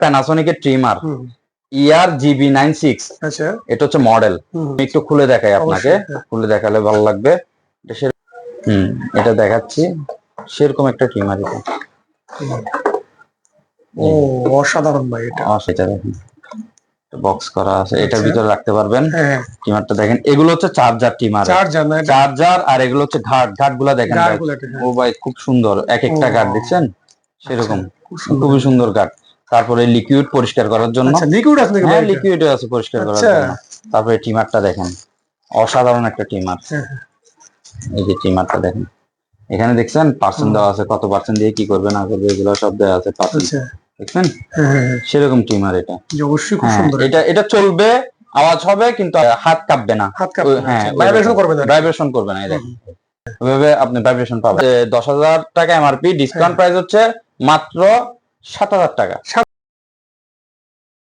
প্যানাসোনিকের trimmer ER GB96। আচ্ছা, এটা হচ্ছে মডেল। একটু খুলে দেখাই আপনাকে, খুলে দেখালে ভালো লাগবে। এটা দেখাচ্ছি, সেরকম একটা ট্রিমার এটা। ও অসাধারণ ভাই এটা। সেটা দেখেন বক্স করা আছে, এটার ভিতরে রাখতে পারবেন। হ্যাঁ, ট্রিমারটা দেখেন, এগুলো হচ্ছে চার্জার ট্রিমার, চার্জার না এটা? চার্জার। আর এগুলো হচ্ছে ঘাট গুলা দেখেন ভাই। গাড়গুলোতে, হ্যাঁ। ও ভাই খুব সুন্দর, এক একটা ঘাট দেখছেন সেরকম, আচ্ছা, খুবই সুন্দর ঘাট। তারপরে লিকুইড পরিষ্কার করার জন্য। আচ্ছা, লিকুইড আছে নাকি? হ্যাঁ, লিকুইড আছে পরিষ্কার করার আচ্ছা। জন্য। তারপরে ট্রিমারটা দেখেন, অসাধারণ একটা ট্রিমার। এই যে ট্রিমারটা দেখেন, এখানে দেখছেন পার্সেন্ট দেওয়া আছে, কত পার্সেন্ট দিয়ে কি করবে না করবে এগুলো সব দেওয়া আছে পার্সেন্ট। দেখছেন সেরকম ট্রিমার এটা। অবশ্যই খুব সুন্দর। এটা চলবে, আওয়াজ হবে কিন্তু হাত কাঁপবে না। হ্যাঁ, ভাইব্রেশন করবে না, ভাইব্রেশন করবে না। এই দেখেন ওইভাবে আপনি ভাইব্রেশন পাবেন। 10,000 টাকা এমআরপি, ডিসকাউন্ট প্রাইস হচ্ছে মাত্র 7,000 টাকা।